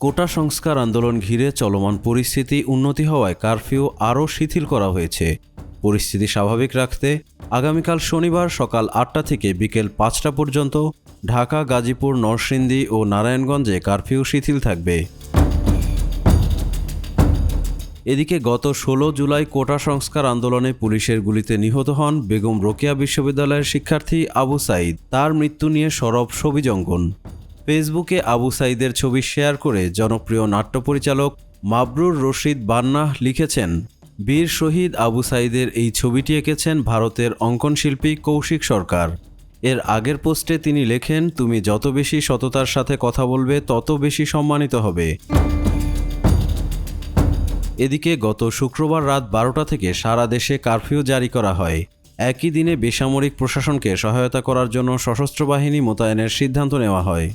কোটা সংস্কার আন্দোলন ঘিরে চলমান পরিস্থিতি উন্নতি হওয়ায় কারফিউ আরও শিথিল করা হয়েছে। পরিস্থিতি স্বাভাবিক রাখতে আগামীকাল শনিবার সকাল ৮টা থেকে বিকেল ৫টা পর্যন্ত ঢাকা, গাজীপুর, নরসিংদী ও নারায়ণগঞ্জে কারফিউ শিথিল থাকবে। এদিকে গত ১৬ জুলাই কোটা সংস্কার আন্দোলনে পুলিশের গুলিতে নিহত হন বেগম রোকেয়া বিশ্ববিদ্যালয়ের শিক্ষার্থী আবু সাঈদ। তার মৃত্যু নিয়ে সরব ছবিজঙ্গন। ফেসবুকে আবু সাঈদের ছবি শেয়ার করে জনপ্রিয় নাট্য পরিচালক মাবরুর রশিদ বান্নাহ লিখেছেন, বীর শহীদ আবু সাঈদের এই ছবিটি এঁকেছেন ভারতের অঙ্কনশিল্পী কৌশিক সরকার। এর আগের পোস্টে তিনি লেখেন, তুমি যত বেশি সততার সাথে কথা বলবে তত বেশি সম্মানিত হবে। এদিকে গত শুক্রবার রাত 12টা থেকে সারা দেশে কারফিউ জারি করা হয়। একই দিনে বেসামরিক প্রশাসনকে সহায়তা করার জন্য সশস্ত্র বাহিনী মোতায়েনের সিদ্ধান্ত নেওয়া হয়।